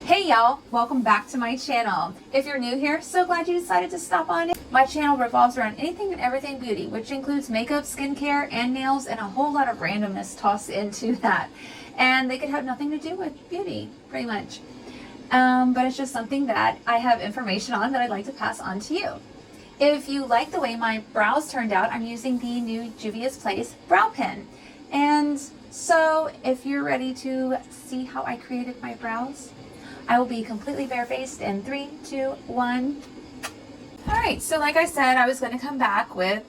Hey y'all, welcome back to my channel. If you're new here, so glad you decided to stop on in. My channel revolves around anything and everything beauty, which includes makeup, skincare, and nails, and a whole lot of randomness tossed into that. And they could have nothing to do with beauty, pretty much. But it's just something that I have information on that I'd like to pass on to you. If you like the way my brows turned out, I'm using the new Juvia's Place brow pen. And so if you're ready to see how I created my brows, I will be completely barefaced in 3, 2, 1. All right, so like I said, I was going to come back with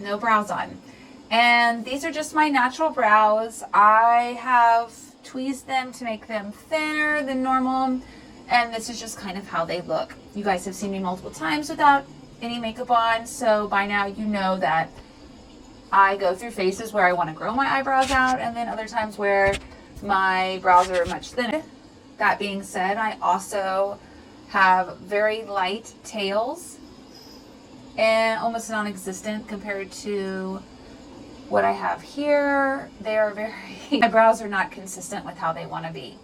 no brows on. And these are just my natural brows. I have tweezed them to make them thinner than normal. And this is just kind of how they look. You guys have seen me multiple times without any makeup on. So by now you know that I go through phases where I want to grow my eyebrows out. And then other times where my brows are much thinner. That being said, I also have very light tails and almost non-existent compared to what I have here. They are my brows are not consistent with how they want to be.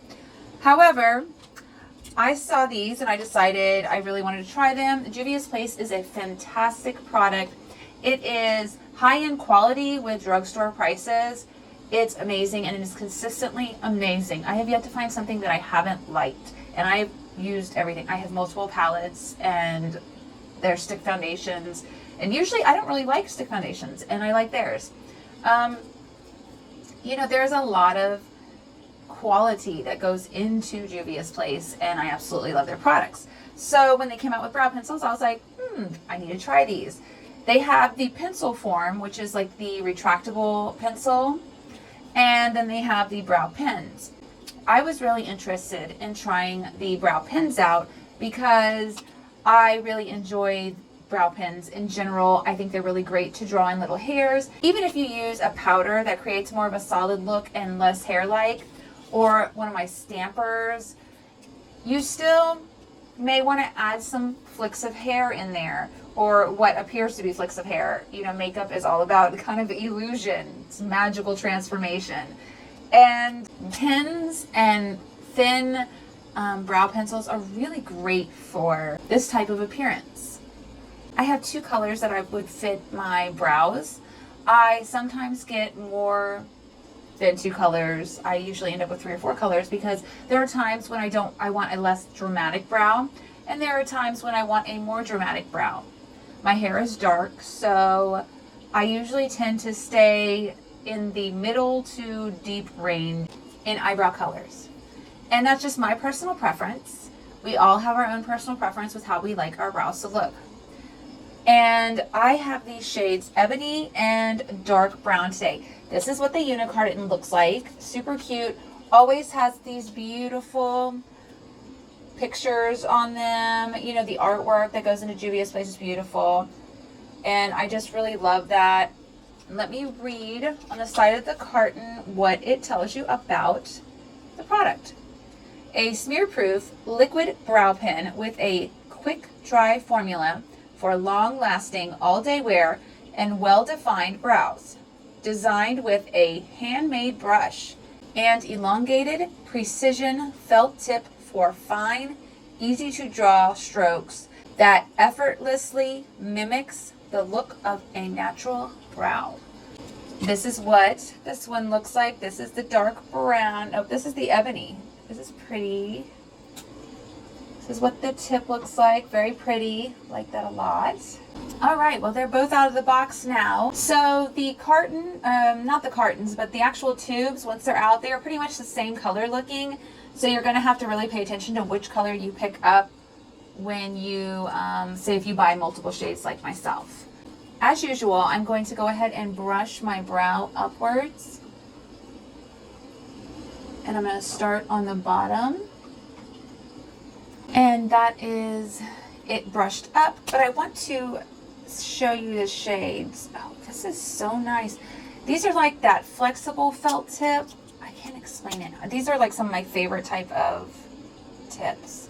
However, I saw these and I decided I really wanted to try them. Juvia's Place is a fantastic product. It is high-end quality with drugstore prices. It's amazing and it is consistently amazing. I have yet to find something that I haven't liked, and I've used everything. I have multiple palettes and their stick foundations, and usually I don't really like stick foundations, and I like theirs. You know, there's a lot of quality that goes into Juvia's Place, and I absolutely love their products. So when they came out with brow pencils, I was like, I need to try these. They have the pencil form, which is like the retractable pencil. And then they have the brow pens. I was really interested in trying the brow pens out because I really enjoy brow pens in general. I think they're really great to draw in little hairs. Even if you use a powder that creates more of a solid look and less hair-like, or one of my stampers, you still may want to add some flicks of hair in there, or what appears to be flicks of hair. You know, makeup is all about kind of illusion. It's magical transformation. And pens and thin brow pencils are really great for this type of appearance. I have 2 colors that I would fit my brows. I sometimes get more than 2 colors. I usually end up with 3 or 4 colors because there are times when I want a less dramatic brow, and there are times when I want a more dramatic brow. My hair is dark, so I usually tend to stay in the middle to deep range in eyebrow colors. And that's just my personal preference. We all have our own personal preference with how we like our brows to look. And I have these shades Ebony and Dark Brown today. This is what the unicarton looks like. Super cute. Always has these beautiful pictures on them. You know, the artwork that goes into Juvia's Place is beautiful. And I just really love that. Let me read on the side of the carton what it tells you about the product. A smear-proof liquid brow pen with a quick dry formula for long-lasting all-day wear and well-defined brows. Designed with a handmade brush and elongated precision felt tip for fine, easy-to-draw strokes that effortlessly mimics the look of a natural brow. This is what this one looks like. This is the dark brown. Oh, this is the ebony. This is pretty. This is what the tip looks like. Very pretty. Like that a lot. All right, well, they're both out of the box now. So the carton, not the cartons, but the actual tubes, once they're out, they are pretty much the same color looking. So you're going to have to really pay attention to which color you pick up when you, say if you buy multiple shades like myself. As usual, I'm going to go ahead and brush my brow upwards. And I'm going to start on the bottom. And that is it brushed up. But I want to show you the shades. Oh, this is so nice. These are like that flexible felt tip. I can't explain it. These are like some of my favorite type of tips.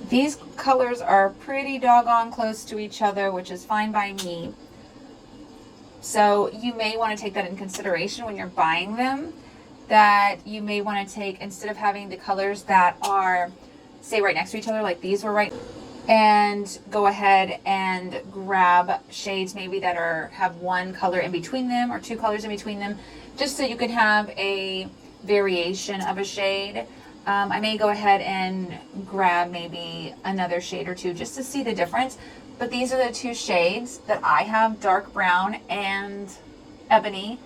These colors are pretty doggone close to each other, which is fine by me. So you may want to take that in consideration when you're buying them. that you may want to take, instead of having the colors that are, say, right next to each other, like these were right, and go ahead and grab shades maybe that have one color in between them or two colors in between them, just so you can have a variation of a shade. I may go ahead and grab maybe another shade or two just to see the difference. But these are the two shades that I have, dark brown and ebony.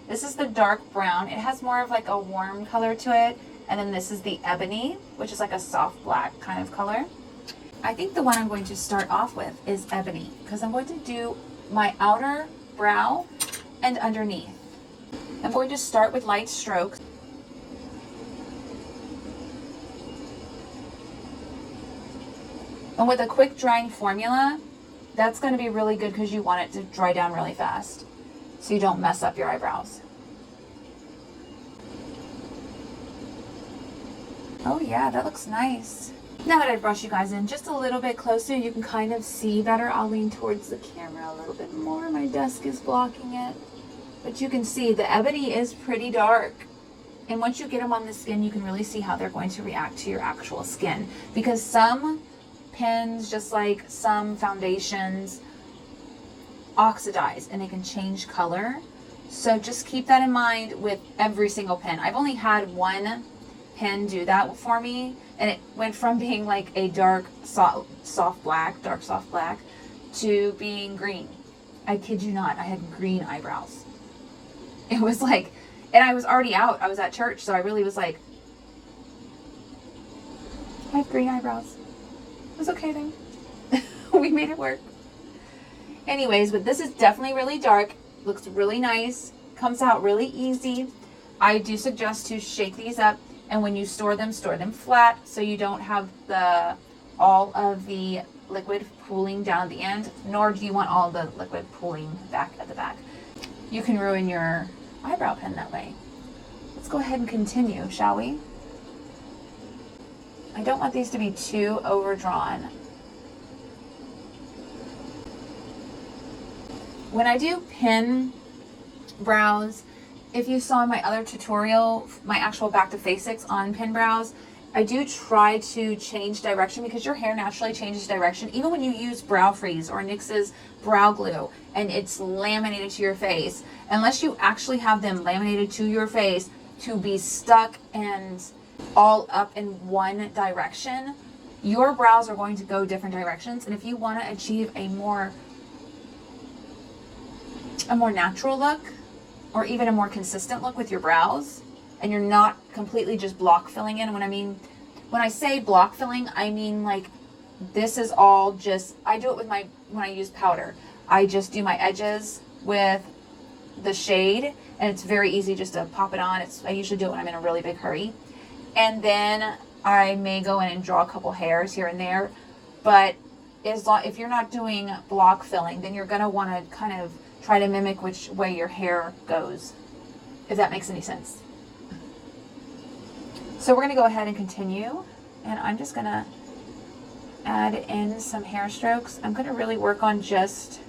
This is the dark brown. It has more of like a warm color to it. And then this is the ebony, which is like a soft black kind of color. I think the one I'm going to start off with is ebony, because I'm going to do my outer brow and underneath. I'm going to start with light strokes. And with a quick drying formula, that's going to be really good because you want it to dry down really fast so you don't mess up your eyebrows. Oh yeah, that looks nice. Now that I've brushed you guys in just a little bit closer, you can kind of see better. I'll lean towards the camera a little bit more. My desk is blocking it. But you can see the ebony is pretty dark. And once you get them on the skin, you can really see how they're going to react to your actual skin. Because some pens, just like some foundations, oxidize and they can change color. So just keep that in mind with every single pen. I've only had one pen do that for me, and it went from being like a dark soft black to being green. I kid you not, I had green eyebrows. It was like, and I was already out, I was at church, so I really was like, I have green eyebrows. It was okay then. We made it work. Anyways, but this is definitely really dark, looks really nice, comes out really easy. I do suggest to shake these up, and when you store them flat so you don't have all of the liquid pooling down at the end, nor do you want all the liquid pooling back at the back. You can ruin your eyebrow pen that way. Let's go ahead and continue, shall we? I don't want these to be too overdrawn. When I do pen brows, if you saw my other tutorial, my actual back to basics on pen brows, I do try to change direction because your hair naturally changes direction. Even when you use Brow Freeze or NYX's brow glue and it's laminated to your face, unless you actually have them laminated to your face to be stuck and all up in one direction, your brows are going to go different directions. And if you want to achieve a more natural look, or even a more consistent look with your brows, and you're not completely just block filling in. When I say block filling, I mean like this is all just, I do it with when I use powder. I just do my edges with the shade, and it's very easy just to pop it on. I usually do it when I'm in a really big hurry. And then I may go in and draw a couple hairs here and there. But if you're not doing block filling, then you're gonna wanna kind of try to mimic which way your hair goes, if that makes any sense. So we're gonna go ahead and continue, and I'm just gonna add in some hair strokes. I'm gonna really work on just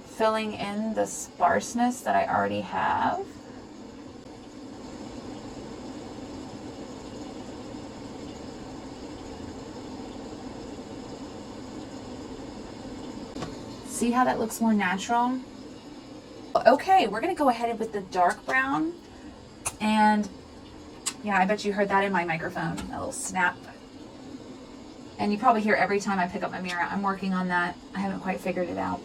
filling in the sparseness that I already have. See how that looks more natural? Okay, we're gonna go ahead with the dark brown. And yeah, I bet you heard that in my microphone, a little snap. And you probably hear every time I pick up my mirror. I'm working on that. I haven't quite figured it out.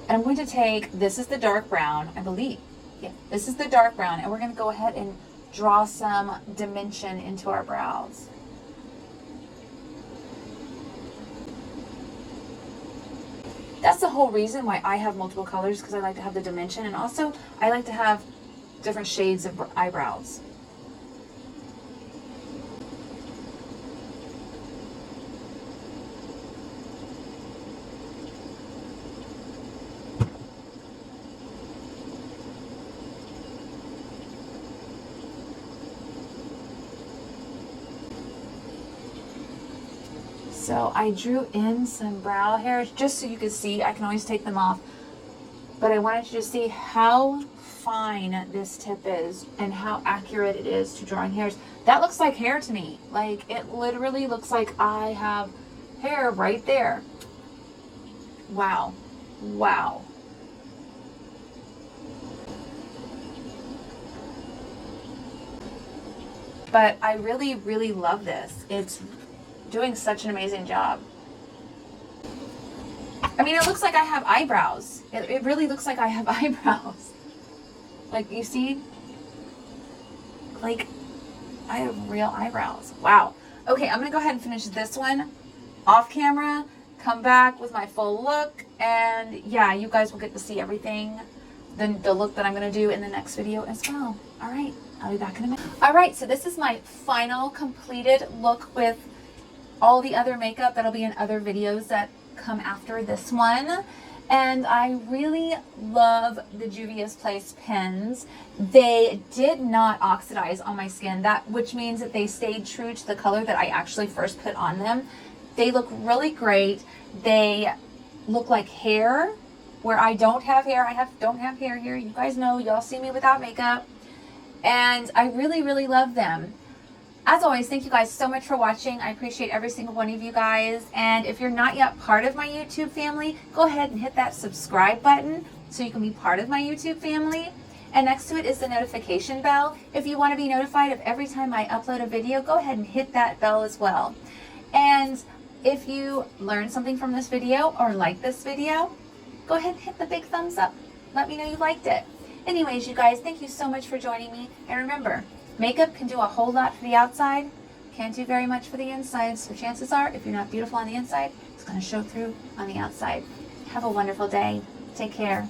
And I'm going to take, this is the dark brown, I believe. Yeah, this is the dark brown, and we're gonna go ahead and draw some dimension into our brows. That's the whole reason why I have multiple colors, because I like to have the dimension, and also I like to have different shades of eyebrows. So I drew in some brow hairs just so you could see. I can always take them off, but I wanted you to see how fine this tip is and how accurate it is to drawing hairs. That looks like hair to me. Like, it literally looks like I have hair right there. Wow. Wow. But I really, really love this. It's doing such an amazing job. I mean, it looks like I have eyebrows. It really looks like I have eyebrows. Like, you see? Like, I have real eyebrows. Wow. Okay, I'm going to go ahead and finish this one off camera, come back with my full look, and yeah, you guys will get to see everything, the look that I'm going to do in the next video as well. All right, I'll be back in a minute. All right, so this is my final completed look with all the other makeup that'll be in other videos that come after this one. And I really love the Juvia's Place pens. They did not oxidize on my skin, which means that they stayed true to the color that I actually first put on them. They look really great. They look like hair where I don't have hair. I don't have hair here. You guys know, y'all see me without makeup. And I really, really love them. As always, thank you guys so much for watching. I appreciate every single one of you guys. And if you're not yet part of my YouTube family, go ahead and hit that subscribe button so you can be part of my YouTube family. And next to it is the notification bell. If you want to be notified of every time I upload a video, go ahead and hit that bell as well. And if you learned something from this video or like this video, go ahead and hit the big thumbs up. Let me know you liked it. Anyways, you guys, thank you so much for joining me. And remember, makeup can do a whole lot for the outside, can't do very much for the inside. So chances are, if you're not beautiful on the inside, it's going to show through on the outside. Have a wonderful day. Take care.